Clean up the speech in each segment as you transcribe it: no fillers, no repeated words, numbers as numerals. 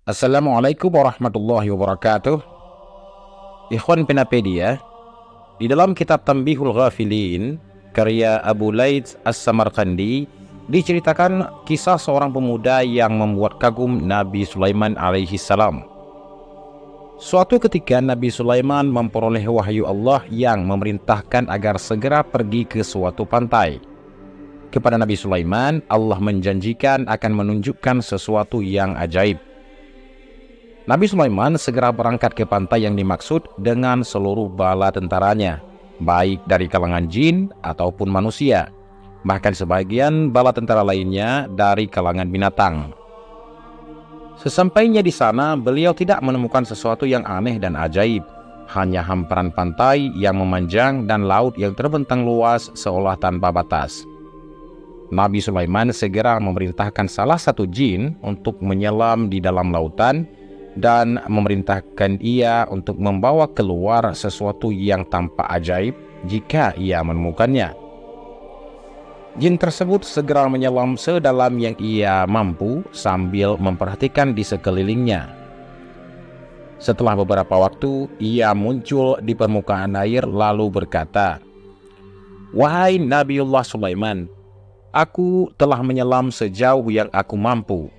Assalamualaikum warahmatullahi wabarakatuh. Ikhwan Penapedia, di dalam kitab Tanbihul Ghafilin karya Abu Laits As-Samarqandi diceritakan kisah seorang pemuda yang membuat kagum Nabi Sulaiman alaihi salam. Suatu ketika Nabi Sulaiman memperoleh wahyu Allah yang memerintahkan agar segera pergi ke suatu pantai. Kepada Nabi Sulaiman, Allah menjanjikan akan menunjukkan sesuatu yang ajaib. Nabi Sulaiman segera berangkat ke pantai yang dimaksud dengan seluruh bala tentaranya, baik dari kalangan jin ataupun manusia, bahkan sebagian bala tentara lainnya dari kalangan binatang. Sesampainya di sana, beliau tidak menemukan sesuatu yang aneh dan ajaib, hanya hamparan pantai yang memanjang dan laut yang terbentang luas seolah tanpa batas. Nabi Sulaiman segera memerintahkan salah satu jin untuk menyelam di dalam lautan dan memerintahkan ia untuk membawa keluar sesuatu yang tampak ajaib jika ia menemukannya. Jin tersebut segera menyelam sedalam yang ia mampu sambil memperhatikan di sekelilingnya. Setelah beberapa waktu, ia muncul di permukaan air lalu berkata, "Wahai Nabiullah Sulaiman, aku telah menyelam sejauh yang aku mampu,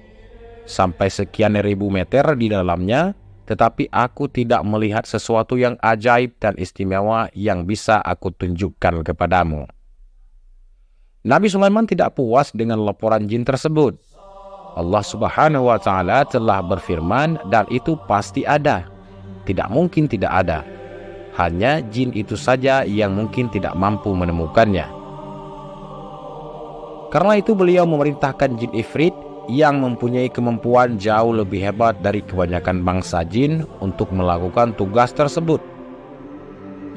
sampai sekian ribu meter di dalamnya, tetapi aku tidak melihat sesuatu yang ajaib dan istimewa yang bisa aku tunjukkan kepadamu." Nabi Sulaiman tidak puas dengan laporan jin tersebut. Allah Subhanahu wa Ta'ala telah berfirman, dan itu pasti ada, tidak mungkin tidak ada. Hanya jin itu saja yang mungkin tidak mampu menemukannya. Karena itu beliau memerintahkan jin Ifrit yang mempunyai kemampuan jauh lebih hebat dari kebanyakan bangsa jin untuk melakukan tugas tersebut.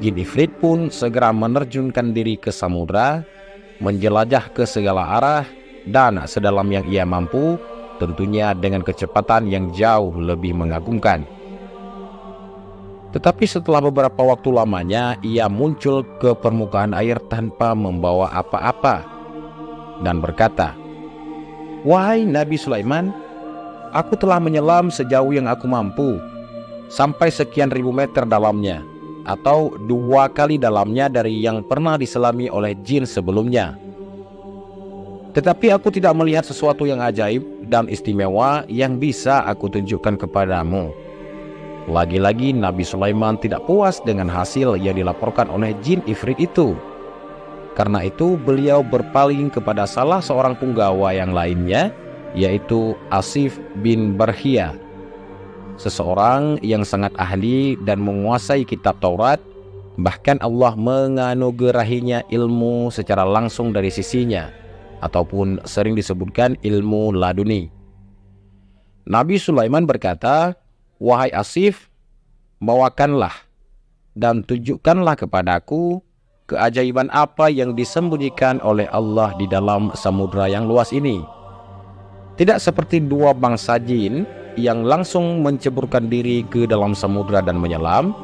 Jin Ifrit pun segera menerjunkan diri ke samudra, menjelajah ke segala arah dan sedalam yang ia mampu, tentunya dengan kecepatan yang jauh lebih mengagumkan. Tetapi setelah beberapa waktu lamanya, ia muncul ke permukaan air tanpa membawa apa-apa dan berkata, "Wahai Nabi Sulaiman, aku telah menyelam sejauh yang aku mampu, sampai sekian ribu meter dalamnya, atau 2 kali dalamnya dari yang pernah diselami oleh jin sebelumnya. Tetapi aku tidak melihat sesuatu yang ajaib dan istimewa yang bisa aku tunjukkan kepadamu." Lagi-lagi Nabi Sulaiman tidak puas dengan hasil yang dilaporkan oleh jin Ifrit itu. Karena itu beliau berpaling kepada salah seorang punggawa yang lainnya, yaitu Asif bin Barhia, seseorang yang sangat ahli dan menguasai kitab Taurat. Bahkan Allah menganugerahinya ilmu secara langsung dari sisinya, ataupun sering disebutkan ilmu laduni. Nabi Sulaiman berkata, "Wahai Asif, bawakanlah dan tunjukkanlah kepadaku keajaiban apa yang disembunyikan oleh Allah di dalam samudra yang luas ini." Tidak seperti 2 bangsa jin yang langsung menceburkan diri ke dalam samudra dan menyelam,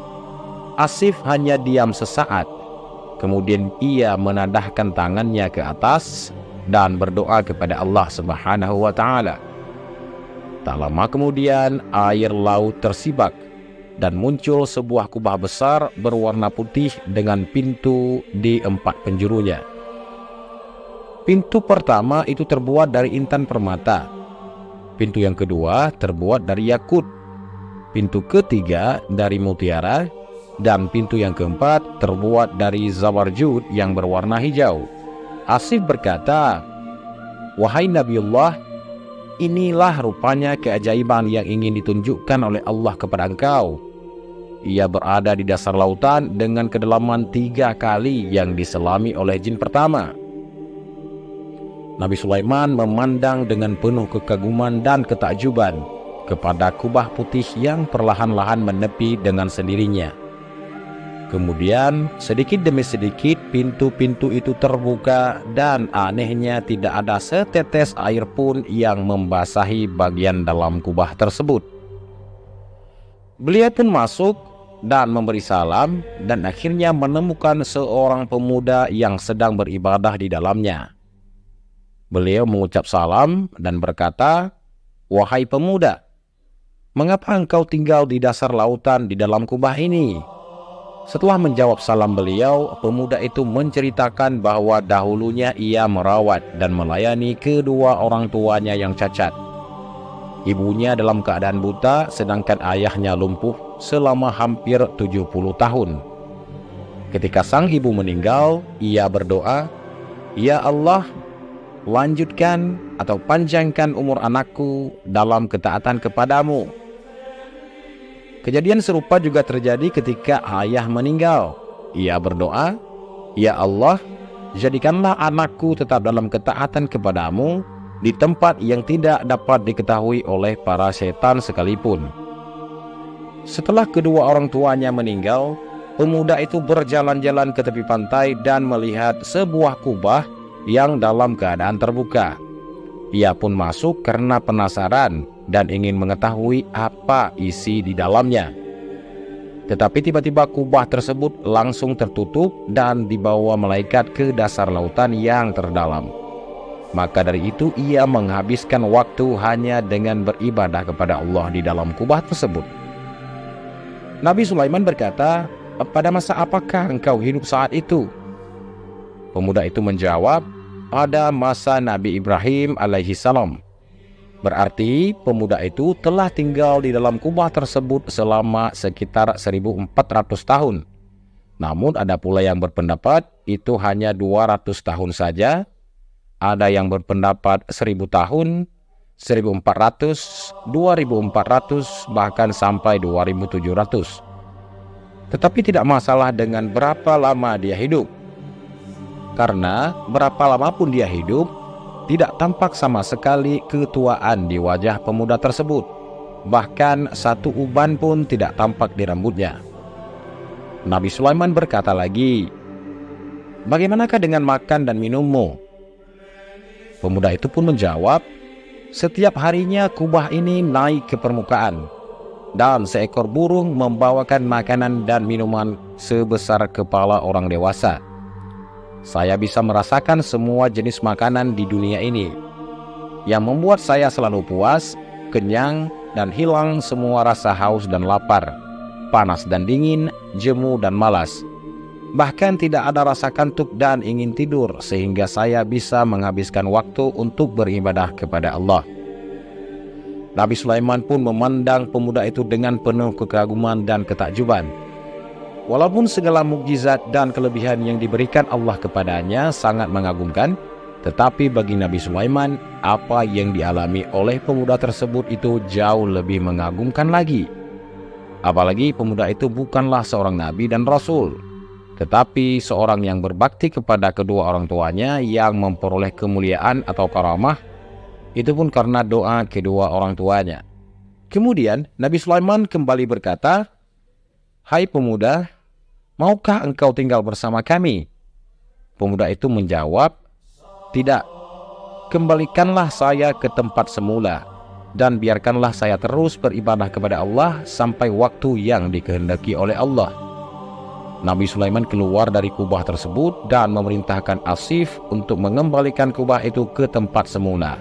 Asif hanya diam sesaat. Kemudian ia menadahkan tangannya ke atas dan berdoa kepada Allah Subhanahu wa Ta'ala. Tak lama kemudian air laut tersibak dan muncul sebuah kubah besar berwarna putih dengan pintu di 4 penjurunya. Pintu pertama itu terbuat dari intan permata. Pintu yang kedua terbuat dari yakut. Pintu ketiga dari mutiara. Dan pintu yang keempat terbuat dari zabarjud yang berwarna hijau. Asif berkata, "Wahai Nabiullah, inilah rupanya keajaiban yang ingin ditunjukkan oleh Allah kepada engkau. Ia berada di dasar lautan dengan kedalaman 3 kali yang diselami oleh jin pertama." Nabi Sulaiman memandang dengan penuh kekaguman dan ketakjuban kepada kubah putih yang perlahan-lahan menepi dengan sendirinya. Kemudian sedikit demi sedikit pintu-pintu itu terbuka dan anehnya tidak ada setetes air pun yang membasahi bagian dalam kubah tersebut. Beliau pun masuk dan memberi salam dan akhirnya menemukan seorang pemuda yang sedang beribadah di dalamnya. Beliau mengucap salam dan berkata, "Wahai pemuda, "Mengapa engkau tinggal di dasar lautan di dalam kubah ini?" Setelah menjawab salam beliau, pemuda itu menceritakan bahwa dahulunya ia merawat dan melayani kedua orang tuanya yang cacat. Ibunya dalam keadaan buta, sedangkan ayahnya lumpuh selama hampir 70 tahun. Ketika sang ibu meninggal, ia berdoa, "Ya Allah, lanjutkan atau panjangkan umur anakku dalam ketaatan kepadamu." Kejadian serupa juga terjadi ketika ayah meninggal. Ia berdoa, "Ya Allah, jadikanlah anakku tetap dalam ketaatan kepadamu di tempat yang tidak dapat diketahui oleh para setan sekalipun." Setelah kedua orang tuanya meninggal, pemuda itu berjalan-jalan ke tepi pantai dan melihat sebuah kubah yang dalam keadaan terbuka. Ia pun masuk karena penasaran dan ingin mengetahui apa isi di dalamnya. Tetapi tiba-tiba kubah tersebut langsung tertutup dan dibawa malaikat ke dasar lautan yang terdalam. Maka dari itu ia menghabiskan waktu hanya dengan beribadah kepada Allah di dalam kubah tersebut. Nabi Sulaiman berkata, "Pada masa apakah engkau hidup saat itu?" Pemuda itu menjawab, "Pada masa Nabi Ibrahim alaihi salam." Berarti pemuda itu telah tinggal di dalam kubah tersebut selama sekitar 1400 tahun. Namun ada pula yang berpendapat itu hanya 200 tahun saja. Ada yang berpendapat 1000 tahun, 1400, 2400, bahkan sampai 2700. Tetapi tidak masalah dengan berapa lama dia hidup. Karena berapa lama pun dia hidup, tidak tampak sama sekali ketuaan di wajah pemuda tersebut. Bahkan satu uban pun tidak tampak di rambutnya. Nabi Sulaiman berkata lagi, "Bagaimanakah dengan makan dan minummu?" Pemuda itu pun menjawab, "Setiap harinya kubah ini naik ke permukaan, dan seekor burung membawakan makanan dan minuman sebesar kepala orang dewasa. Saya bisa merasakan semua jenis makanan di dunia ini, yang membuat saya selalu puas, kenyang, dan hilang semua rasa haus dan lapar, panas dan dingin, jemu dan malas. Bahkan tidak ada rasa kantuk dan ingin tidur, sehingga saya bisa menghabiskan waktu untuk beribadah kepada Allah." Nabi Sulaiman pun memandang pemuda itu dengan penuh kekaguman dan ketakjuban. Walaupun segala mukjizat dan kelebihan yang diberikan Allah kepadanya sangat mengagumkan, tetapi bagi Nabi Sulaiman, apa yang dialami oleh pemuda tersebut itu jauh lebih mengagumkan lagi. Apalagi pemuda itu bukanlah seorang nabi dan rasul, tetapi seorang yang berbakti kepada kedua orang tuanya yang memperoleh kemuliaan atau karamah, itu pun karena doa kedua orang tuanya. Kemudian Nabi Sulaiman kembali berkata, "Hai pemuda, maukah engkau tinggal bersama kami?" Pemuda itu menjawab, "Tidak, kembalikanlah saya ke tempat semula, dan biarkanlah saya terus beribadah kepada Allah sampai waktu yang dikehendaki oleh Allah." Nabi Sulaiman keluar dari kubah tersebut dan memerintahkan Asif untuk mengembalikan kubah itu ke tempat semula.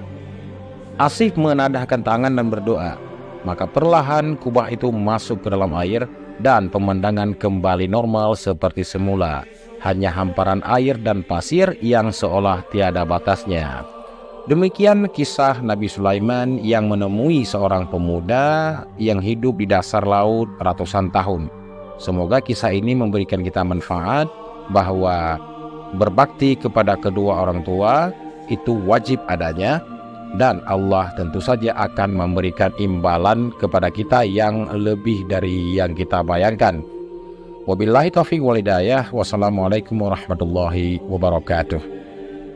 Asif menadahkan tangan dan berdoa, maka perlahan kubah itu masuk ke dalam air dan pemandangan kembali normal seperti semula. Hanya hamparan air dan pasir yang seolah tiada batasnya. Demikian kisah Nabi Sulaiman yang menemui seorang pemuda yang hidup di dasar laut ratusan tahun. Semoga kisah ini memberikan kita manfaat bahwa berbakti kepada kedua orang tua itu wajib adanya, dan Allah tentu saja akan memberikan imbalan kepada kita yang lebih dari yang kita bayangkan. Wabillahi taufiq wal hidayah. Wassalamualaikum warahmatullahi wabarakatuh.